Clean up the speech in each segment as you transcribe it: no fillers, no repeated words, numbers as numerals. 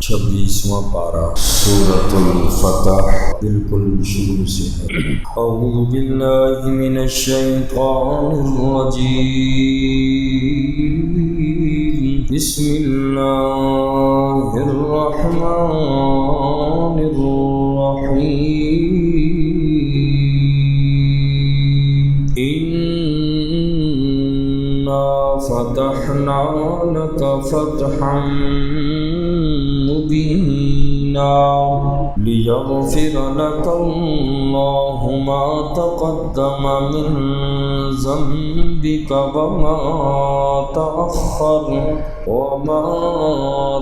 26واں پارہ سورۃ الفتح بالکل شروع سے ہے۔ اعوذ باللہ من الشیطان الرجیم، بسم اللہ الرحمن الرحیم، انا فتحنا لک فتحا مبینا لیغفر لک اللہ ما تقدم من ذنبک وما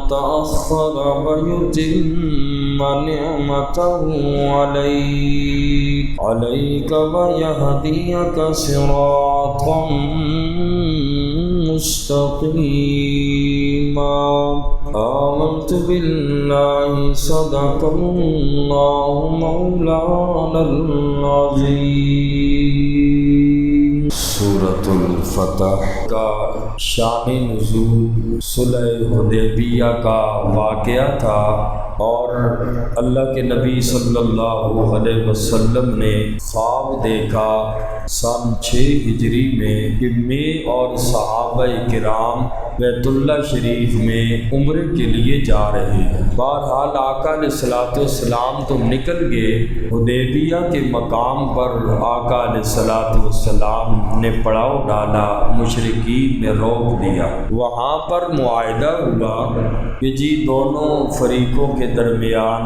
تأخر ويتم نعمته عليك ويهديك صراطا مستقيما۔ آمنت بالله صدق الله مولانا العظیم۔ سورۃ الفتح کا شان نزول صلح حدیبیہ کا واقعہ تھا، اور اللہ کے نبی صلی اللہ علیہ وسلم نے خواب دیکھا سن 6 ہجری میں کہ میں اور صحابہ کرام بیت اللہ شریف میں عمرے کے لیے جا رہے ہیں۔ بہرحال آقا علیہ الصلوۃ والسلام تو نکل گئے، حدیبیہ کے مقام پر آقا علیہ الصلوۃ والسلام نے پڑاؤ ڈالا، مشرکین نے روک دیا۔ وہاں پر معاہدہ ہوا کہ جی دونوں فریقوں کے درمیان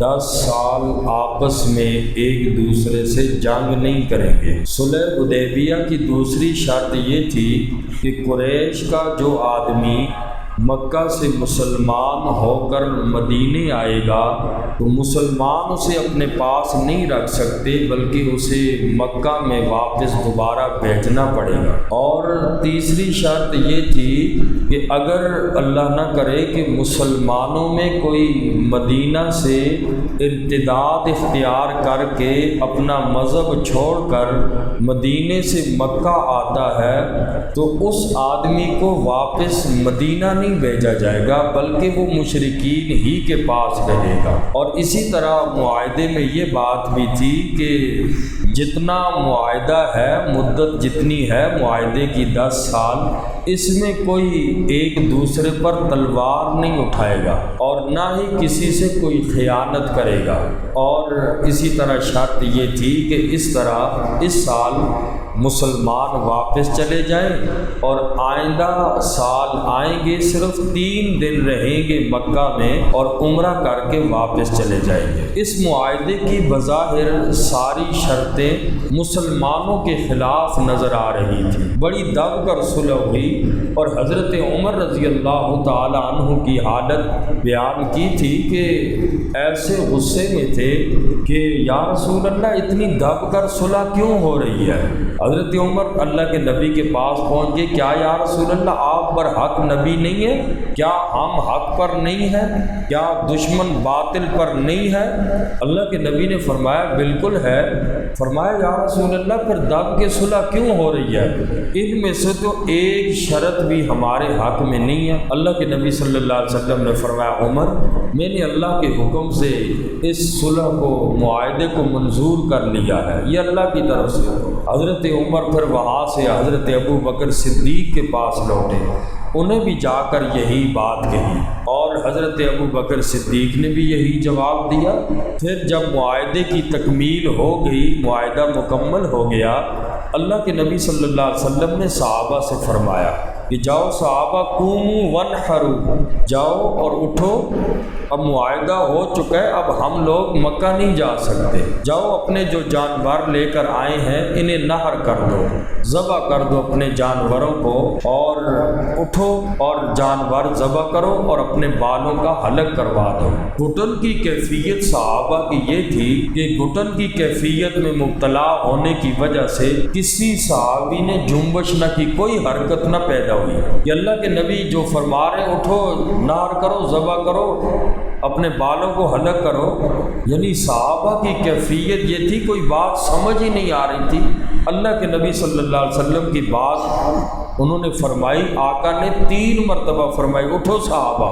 10 سال آپس میں ایک دوسرے سے جنگ نہیں کریں گے۔ صلح حدیبیہ کی دوسری شرط یہ تھی کہ قریش کا جو آدمی مکہ سے مسلمان ہو کر مدینے آئے گا تو مسلمان اسے اپنے پاس نہیں رکھ سکتے، بلکہ اسے مکہ میں واپس دوبارہ بھیجنا پڑے گا۔ اور تیسری شرط یہ تھی کہ اگر اللہ نہ کرے کہ مسلمانوں میں کوئی مدینہ سے ارتداد اختیار کر کے اپنا مذہب چھوڑ کر مدینے سے مکہ آتا ہے تو اس آدمی کو واپس مدینہ نہیں بھیجا جائے گا، بلکہ وہ مشرکین ہی کے پاس رہے گا۔ اور اسی طرح معاہدے میں یہ بات بھی تھی کہ جتنا معاہدہ ہے، مدت جتنی ہے معاہدے کی 10 سال، اس میں کوئی ایک دوسرے پر تلوار نہیں اٹھائے گا اور نہ ہی کسی سے کوئی خیانت کرے گا۔ اور اسی طرح شرط یہ تھی کہ اس طرح اس سال مسلمان واپس چلے جائیں اور آئندہ سال آئیں گے، صرف 3 دن رہیں گے مکہ میں اور عمرہ کر کے واپس چلے جائیں گے۔ اس معاہدے کی بظاہر ساری شرطیں مسلمانوں کے خلاف نظر آ رہی تھیں۔ بڑی دب کر صلح ہوئی اور حضرت عمر رضی اللہ تعالی عنہ کی حالت بیان کی تھی کہ ایسے غصے میں تھے کہ یا رسول اللہ اتنی دب کر صلح کیوں ہو رہی ہے؟ حضرت عمر اللہ کے نبی کے پاس پہنچ گئے، کیا یا رسول اللہ آپ پر حق نبی نہیں ہے؟ کیا ہم حق پر نہیں ہیں؟ کیا دشمن باطل پر نہیں ہے؟ اللہ کے نبی نے فرمایا بالکل ہے۔ فرمایا یا رسول اللہ پھر دب کے صلح کیوں ہو رہی ہے؟ ان میں سے تو ایک شرط بھی ہمارے حق میں نہیں ہے۔ اللہ کے نبی صلی اللہ علیہ وسلم نے فرمایا عمر، میں نے اللہ کے حکم سے اس صلح کو، معاہدے کو منظور کر لیا ہے، یہ اللہ کی طرف سے۔ حضرت عمر پھر وہاں سے حضرت ابو بکر صدیق کے پاس لوٹے، انہیں بھی جا کر یہی بات کہی اور حضرت ابو بکر صدیق نے بھی یہی جواب دیا۔ پھر جب معاہدے کی تکمیل ہو گئی، معاہدہ مکمل ہو گیا، اللہ کے نبی صلی اللہ علیہ وسلم نے صحابہ سے فرمایا کہ جاؤ صحابہ قوموا وانحروا، جاؤ اور اٹھو، اب معاہدہ ہو چکا ہے، اب ہم لوگ مکہ نہیں جا سکتے، جاؤ اپنے جو جانور لے کر آئے ہیں انہیں نحر کر دو، ذبح کر دو اپنے جانوروں کو، اور اٹھو اور جانور ذبح کرو اور اپنے بالوں کا حلق کروا دو۔ گھٹن کی کیفیت صحابہ کی یہ تھی کہ گھٹن کی کیفیت میں مبتلا ہونے کی وجہ سے کسی صحابی نے جنبش نہ کی، کوئی حرکت نہ پیدا ہوئی کہ اللہ کے نبی جو فرما رہے اٹھو نحر کرو، ذبح کرو، اپنے بالوں کو حلق کرو، یعنی صحابہ کی کیفیت یہ تھی، کوئی بات سمجھ ہی نہیں آ رہی تھی۔ اللہ کے نبی صلی اللہ علیہ وسلم کی بات انہوں نے فرمائی، آقا نے 3 مرتبہ فرمائی اٹھو صحابہ،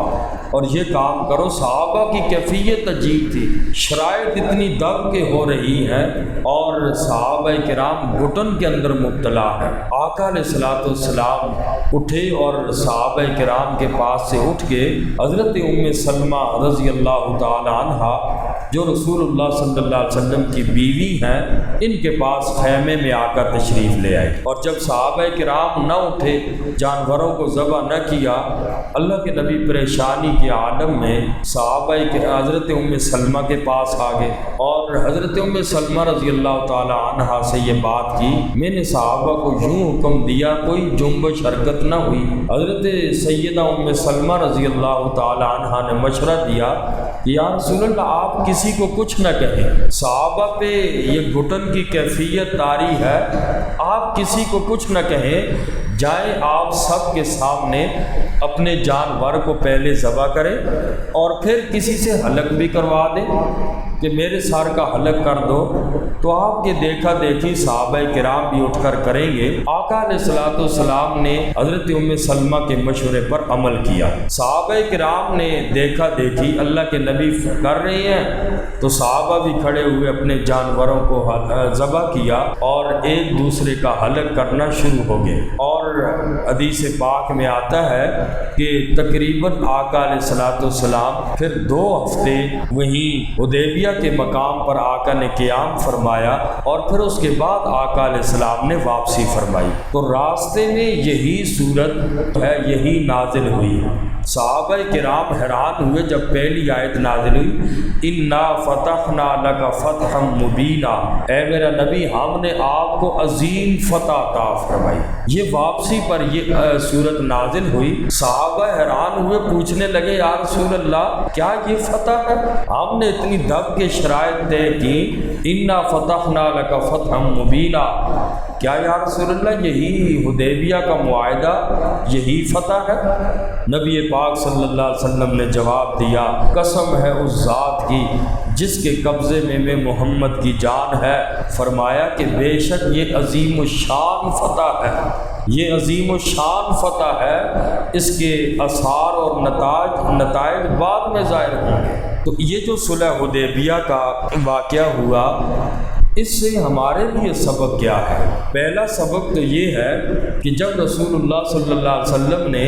اور یہ کام کرو۔ صحابہ کی کیفیت عجیب تھی، شرائط اتنی دب کے ہو رہی ہیں اور صحابہ کرام گھٹن کے اندر مبتلا ہے۔ آقا علیہ الصلوۃ والسلام اٹھے اور صحابہ کرام کے پاس سے اٹھ کے حضرت ام سلمہ رضی اللہ تعالی عنہ جو رسول اللہ صلی اللہ علیہ وسلم کی بیوی ہیں، ان کے پاس خیمے میں آ کر تشریف لے آئے، اور جب صحابہ کرام نہ اٹھے، جانوروں کو ذبح نہ کیا، اللہ کے نبی پریشانی کے عالم میں صحابہ کے حضرت ام سلمہ کے پاس آ گئے اور حضرت ام سلمہ رضی اللہ تعالی عنہا سے یہ بات کی، میں نے صحابہ کو یوں حکم دیا، کوئی جنبش حرکت نہ ہوئی۔ حضرت سیدہ ام سلمہ رضی اللہ تعالی عنہا نے مشورہ دیا کہ یا رسول اللہ آپ کسی کو کچھ نہ کہیں، صحابہ پہ یہ گھٹن کی کیفیت طاری ہے، آپ کسی کو کچھ نہ کہیں، جائیں آپ سب کے سامنے اپنے جانور کو پہلے ذبح کریں اور پھر کسی سے حلق بھی کروا دیں کہ میرے سر کا حلق کر دو، تو آپ کے دیکھا دیکھی صحابہ کرام بھی اٹھ کر کریں گے۔ آقا علیہ الصلوۃ والسلام نے حضرت ام سلمہ کے مشورے پر عمل کیا، صحابہ کرام نے دیکھا دیکھی اللہ کے نبی کر رہے ہیں تو صحابہ بھی کھڑے ہوئے اپنے جانوروں کو ذبح کیا اور ایک دوسرے کا حلق کرنا شروع ہو گئے۔ اور حدیث پاک میں آتا ہے کہ تقریباً آقا علیہ الصلوۃ والسلام پھر 2 ہفتے وہیں حدیبیہ کے مقام پر آقا نے قیام فرمایا اور پھر اس کے بعد آقا علیہ السلام نے واپسی فرمائی۔ تو راستے میں یہی صورت ہے، یہی نازل ہوئی۔ صحابہ کرام حیران ہوئے جب پہلی آیت نازل ہوئی، انا فتحنا لک فتحا مبینا، اے میرا نبی ہم نے آپ کو عظیم فتح عطا فرمائی۔ یہ واپسی پر یہ صورت نازل ہوئی، صحابہ حیران ہوئے، پوچھنے لگے یا رسول اللہ کیا یہ فتح ہے؟ ہم نے اتنی دب کے شرائط طے کی، انا فتحنا لک فتحا مبینا، کیا یا رسول اللہ یہی حدیبیہ کا معاہدہ، یہی فتح ہے؟ نبی پاک صلی اللہ علیہ وسلم نے جواب دیا، قسم ہے اس ذات کی جس کے قبضے میں محمد کی جان ہے، فرمایا کہ بے شک یہ عظیم الشان فتح ہے، یہ عظیم الشان فتح ہے، اس کے آثار اور نتائج بعد میں ظاہر ہوں گے۔ تو یہ جو صلح حدیبیہ کا واقعہ ہوا، اس سے ہمارے لیے سبق کیا ہے؟ پہلا سبق تو یہ ہے کہ جب رسول اللہ صلی اللہ علیہ وسلم نے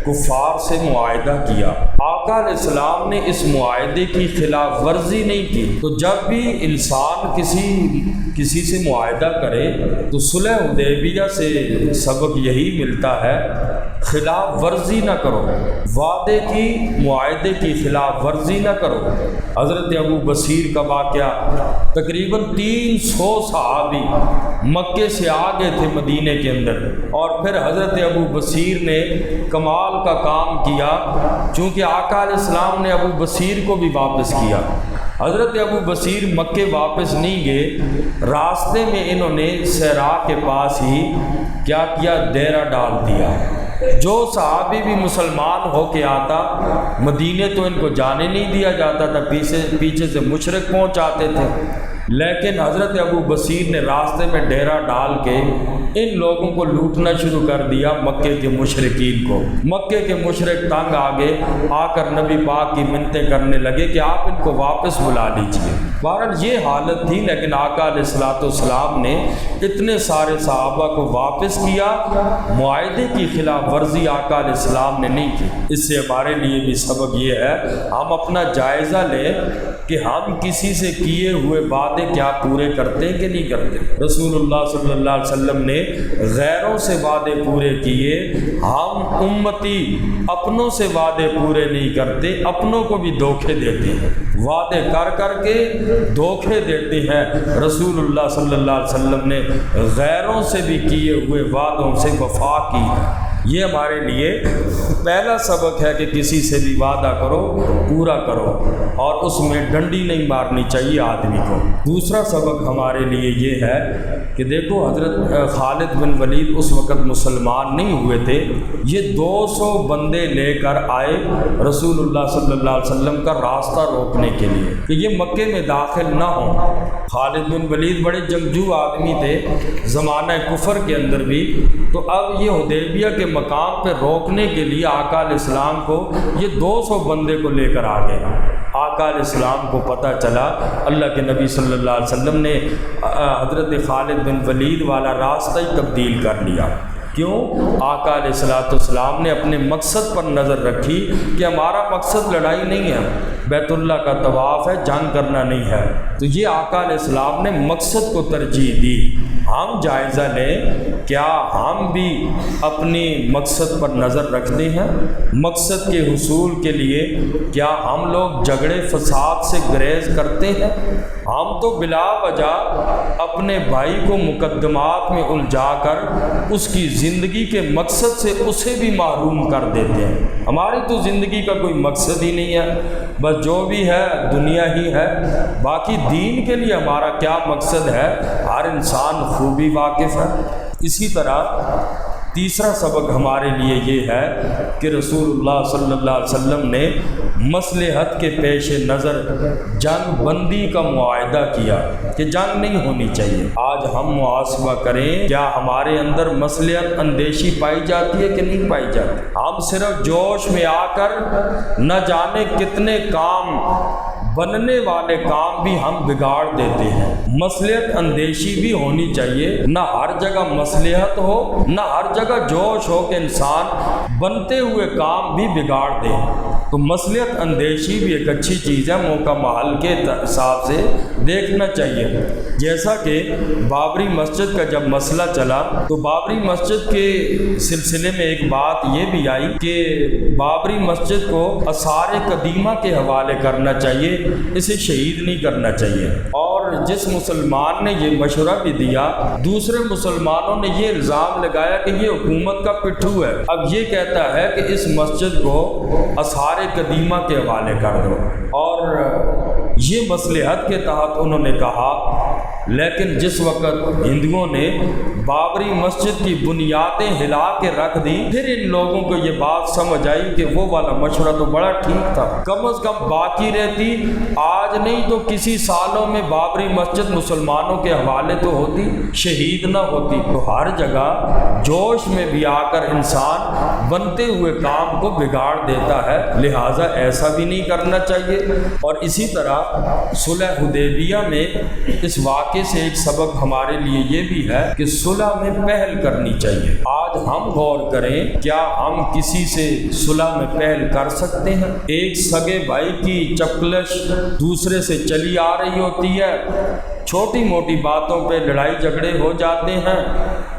کفار سے معاہدہ کیا، آقا علیہ السلام نے اس معاہدے کی خلاف ورزی نہیں کی، تو جب بھی انسان کسی سے معاہدہ کرے تو صلح حدیبیہ سے سبق یہی ملتا ہے، خلاف ورزی نہ کرو، وعدے کی معاہدے کی خلاف ورزی نہ کرو۔ حضرت ابو بصیر کا واقعہ، تقریباً 300 صحابی مکے سے آگے تھے مدینے کے اندر، اور پھر حضرت ابو بصیر نے کمال کا کام کیا، چونکہ آقا علیہ السلام نے ابو بصیر کو بھی واپس کیا۔ حضرت ابو بصیر مکے واپس نہیں گئے، راستے میں انہوں نے صحرا کے پاس ہی کیا کیا، ڈیرا ڈال دیا۔ جو صحابی بھی مسلمان ہو کے آتا، مدینے تو ان کو جانے نہیں دیا جاتا تھا، پیچھے سے مشرک پہنچ آتے تھے، لیکن حضرت ابو بصیر نے راستے میں ڈیرا ڈال کے ان لوگوں کو لوٹنا شروع کر دیا، مکے کے مشرکین کو۔ مکے کے مشرک تنگ آ کر نبی پاک کی منتیں کرنے لگے کہ آپ ان کو واپس بلا لیجئے۔ بہرحال یہ حالت تھی، لیکن آقا علیہ الصلوۃ والسلام نے اتنے سارے صحابہ کو واپس کیا، معاہدے کی خلاف ورزی آقا علیہ السلام نے نہیں کی۔ اس سے ہمارے لیے بھی سبق یہ ہے، ہم اپنا جائزہ لیں کہ ہم کسی سے کیے ہوئے وعدے کیا پورے کرتے کہ نہیں کرتے۔ رسول اللہ صلی اللہ علیہ وسلم نے غیروں سے وعدے پورے کیے، ہم امتی اپنوں سے وعدے پورے نہیں کرتے، اپنوں کو بھی دھوکے دیتے ہیں، وعدے کر کے دھوکے دیتے ہیں۔ رسول اللہ صلی اللہ علیہ وسلم نے غیروں سے بھی کیے ہوئے وعدوں سے وفا کی۔ یہ ہمارے لیے پہلا سبق ہے کہ کسی سے بھی وعدہ کرو، پورا کرو، اور اس میں ڈنڈی نہیں مارنی چاہیے آدمی کو۔ دوسرا سبق ہمارے لیے یہ ہے کہ دیکھو حضرت خالد بن ولید اس وقت مسلمان نہیں ہوئے تھے، یہ 200 بندے لے کر آئے رسول اللہ صلی اللہ علیہ وسلم کا راستہ روکنے کے لیے کہ یہ مکے میں داخل نہ ہوں۔ خالد بن ولید بڑے جنگجو آدمی تھے زمانہ کفر کے اندر بھی، تو اب یہ حدیبیہ کے مقام پہ روکنے کے لیے آقا علیہ السلام کو یہ 200 بندے کو لے کر آ گئے۔ آقا علیہ السلام کو پتہ چلا، اللہ کے نبی صلی اللہ علیہ وسلم نے حضرت خالد بن ولید والا راستہ ہی تبدیل کر لیا۔ کیوں؟ آقا علیہ السلام نے اپنے مقصد پر نظر رکھی کہ ہمارا مقصد لڑائی نہیں ہے، بیت اللہ کا طواف ہے، جنگ کرنا نہیں ہے۔ تو یہ آقا علیہ السلام نے مقصد کو ترجیح دی۔ ہم جائزہ لیں، کیا ہم بھی اپنی مقصد پر نظر رکھتے ہیں؟ مقصد کے حصول کے لیے کیا ہم لوگ جھگڑے فساد سے گریز کرتے ہیں؟ ہم تو بلا وجہ اپنے بھائی کو مقدمات میں الجھا کر اس کی زندگی کے مقصد سے اسے بھی محروم کر دیتے ہیں۔ ہماری تو زندگی کا کوئی مقصد ہی نہیں ہے، بس جو بھی ہے دنیا ہی ہے، باقی دین کے لیے ہمارا کیا مقصد ہے ہر انسان خوبی واقف ہے۔ اسی طرح تیسرا سبق ہمارے لیے یہ ہے کہ رسول اللہ صلی اللہ علیہ وسلم نے مصلحت کے پیش نظر جنگ بندی کا معاہدہ کیا کہ جنگ نہیں ہونی چاہیے۔ آج ہم محاسبہ کریں، کیا ہمارے اندر مصلحت اندیشی پائی جاتی ہے کہ نہیں پائی جاتی؟ ہم صرف جوش میں آ کر نہ جانے کتنے کام، بننے والے کام بھی ہم بگاڑ دیتے ہیں۔ مصلحت اندیشی بھی ہونی چاہیے، نہ ہر جگہ مصلحت ہو، نہ ہر جگہ جوش ہو کہ انسان بنتے ہوئے کام بھی بگاڑ دے۔ تو مصلحت اندیشی بھی ایک اچھی چیز ہے، موقع محل کے حساب سے دیکھنا چاہیے۔ جیسا کہ بابری مسجد کا جب مسئلہ چلا تو بابری مسجد کے سلسلے میں ایک بات یہ بھی آئی کہ بابری مسجد کو آثار قدیمہ کے حوالے کرنا چاہیے، اسے شہید نہیں کرنا چاہیے۔ اور جس مسلمان نے یہ مشورہ بھی دیا، دوسرے مسلمانوں نے یہ الزام لگایا کہ یہ حکومت کا پٹھو ہے، اب یہ کہتا ہے کہ اس مسجد کو آثار قدیمہ کے حوالے کر دو۔ اور یہ مصلحت کے تحت انہوں نے کہا، لیکن جس وقت ہندوؤں نے بابری مسجد کی بنیادیں ہلا کے رکھ دی، پھر ان لوگوں کو یہ بات سمجھ آئی کہ وہ والا مشورہ تو بڑا ٹھیک تھا، کم از کم باقی رہتی، آج نہیں تو کسی سالوں میں بابری مسجد مسلمانوں کے حوالے تو ہوتی، شہید نہ ہوتی۔ تو ہر جگہ جوش میں بھی آ کر انسان بنتے ہوئے کام کو بگاڑ دیتا ہے، لہٰذا ایسا بھی نہیں کرنا چاہیے۔ اور اسی طرح صلح حدیبیہ میں اس واقعے سے ایک سبق ہمارے لیے یہ بھی ہے کہ صلح میں پہل کرنی چاہیے۔ آج ہم غور کریں، کیا ہم کسی سے صلح میں پہل کر سکتے ہیں؟ ایک سگے بھائی کی چپکلش دوسرے سے چلی آ رہی ہوتی ہے، چھوٹی موٹی باتوں پہ لڑائی جھگڑے ہو جاتے ہیں،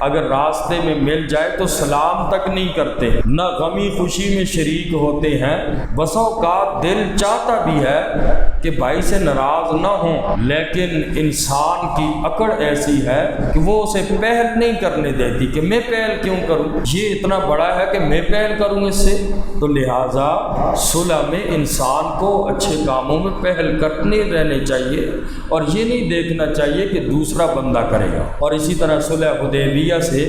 اگر راستے میں مل جائے تو سلام تک نہیں کرتے، نہ غمی خوشی میں شریک ہوتے ہیں۔ بسا اوقات دل چاہتا بھی ہے کہ بھائی سے ناراض نہ ہوں، لیکن انسان کی اکڑ ایسی ہے کہ وہ اسے پہل نہیں کرنے دیتی کہ میں پہل کیوں کروں، یہ اتنا بڑا ہے کہ میں پہل کروں اس سے۔ تو لہٰذا صلح میں انسان کو اچھے کاموں میں پہل کرنے رہنے چاہیے، اور یہ نہیں دیکھنا چاہیے کہ دوسرا بندہ کرے گا۔ اور اسی طرح صلح حدیبیہ سے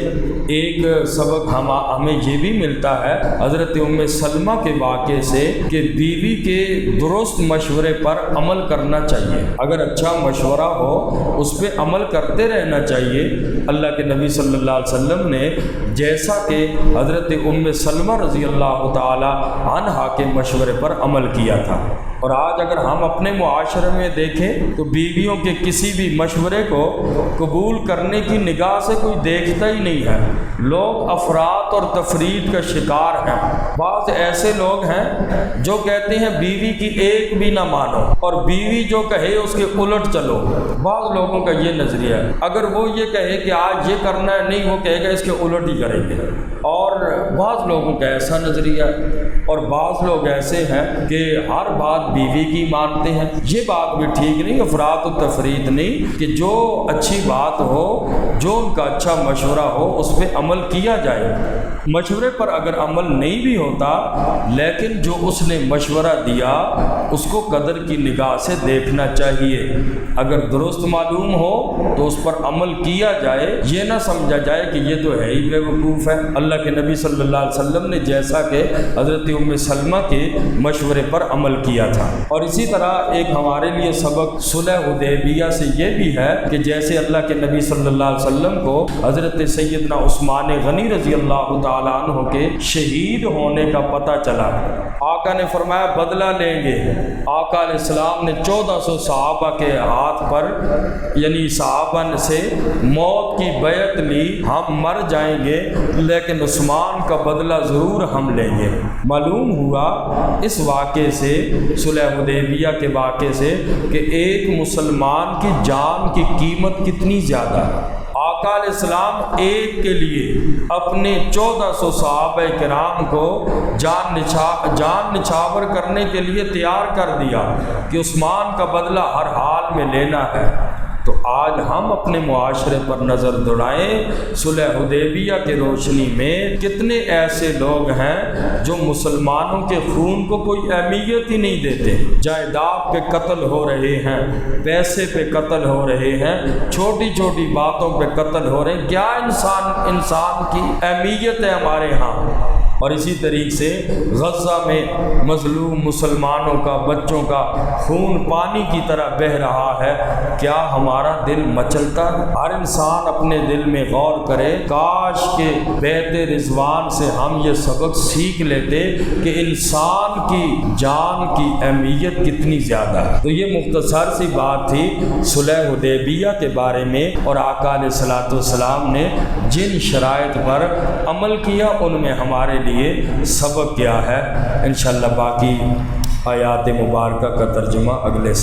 ایک سبق ہمیں یہ بھی ملتا ہے حضرت ام سلمہ کے واقعے سے کہ بیوی کے درست مشورے پر عمل کرنا چاہیے۔ اگر اچھا مشورہ ہو اس پہ عمل کرتے رہنا چاہیے۔ اللہ کے نبی صلی اللہ علیہ وسلم نے جیسا کہ حضرت ام سلمہ رضی اللہ تعالی عنہا کے مشورے پر عمل کیا تھا۔ اور آج اگر ہم اپنے معاشرے میں دیکھیں تو بیویوں کے کسی بھی مشورے کو قبول کرنے کی نگاہ سے کوئی دیکھتا ہی نہیں ہے، لوگ افراط اور تفرید کا شکار ہیں۔ بعض ایسے لوگ ہیں جو کہتے ہیں بیوی کی ایک بھی نہ مانو، اور بیوی جو کہے اس کے الٹ چلو۔ بعض لوگوں کا یہ نظریہ ہے، اگر وہ یہ کہے کہ آج یہ کرنا ہے، نہیں وہ کہے گا اس کے الٹ ہی کریں گے۔ اور بعض لوگوں کا ایسا نظریہ ہے، اور بعض لوگ ایسے ہیں کہ ہر بات بیوی کی مانتے ہیں۔ یہ بات بھی ٹھیک نہیں، افراط و تفریط نہیں، کہ جو اچھی بات ہو، جو ان کا اچھا مشورہ ہو اس پہ عمل کیا جائے۔ مشورے پر اگر عمل نہیں بھی ہوتا، لیکن جو اس نے مشورہ دیا اس کو قدر کی نگاہ سے دیکھنا چاہیے۔ اگر درست معلوم ہو تو اس پر عمل کیا جائے، یہ نہ سمجھا جائے کہ یہ تو ہے ہی بے وقوف ہے۔ اللہ کے نبی صلی اللہ علیہ وسلم نے جیسا کہ حضرت ام سلمہ کے مشورے پر عمل کیا تھا۔ اور اسی طرح ایک ہمارے لیے سبق صلح حدیبیہ سے یہ بھی ہے کہ جیسے اللہ کے نبی صلی اللہ علیہ وسلم کو حضرت سیدنا عثمان غنی رضی اللہ تعالیٰ عنہ کے شہید ہونے کا پتہ چلا، آقا نے فرمایا بدلہ لیں گے۔ آقا علیہ السلام نے 1400 صحابہ کے ہاتھ پر یعنی صحابہ سے موت کی بیعت لی، ہم مر جائیں گے لیکن عثمان کا بدلہ ضرور ہم لیں گے۔ معلوم ہوا اس واقعے سے، صلح حدیبیہ کے واقعے سے، کہ ایک مسلمان کی جان کی قیمت کتنی زیادہ ہے۔ آقا علیہ السلام ایک کے لیے اپنے 1400 صحابہ کرام کو جان نچھاور کرنے کے لیے تیار کر دیا کہ عثمان کا بدلہ ہر حال میں لینا ہے۔ تو آج ہم اپنے معاشرے پر نظر دوڑائیں، صلح حدیبیہ کی روشنی میں کتنے ایسے لوگ ہیں جو مسلمانوں کے خون کو کوئی اہمیت ہی نہیں دیتے، جائیداد پہ قتل ہو رہے ہیں، پیسے پہ قتل ہو رہے ہیں، چھوٹی چھوٹی باتوں پہ قتل ہو رہے ہیں۔ کیا انسان کی اہمیت ہے ہمارے ہاں؟ اور اسی طریقے سے غزہ میں مظلوم مسلمانوں کا، بچوں کا خون پانی کی طرح بہہ رہا ہے، کیا ہمارا دل مچلتا ہے؟ ہر انسان اپنے دل میں غور کرے، کاش کہ بیت رضوان سے ہم یہ سبق سیکھ لیتے کہ انسان کی جان کی اہمیت کتنی زیادہ ہے۔ تو یہ مختصر سی بات تھی صلح حدیبیہ کے بارے میں، اور آقا علیہ الصلوۃ والسلام نے جن شرائط پر عمل کیا ان میں ہمارے لیے سبق کیا ہے۔ انشاءاللہ باقی آیات مبارکہ کا ترجمہ اگلے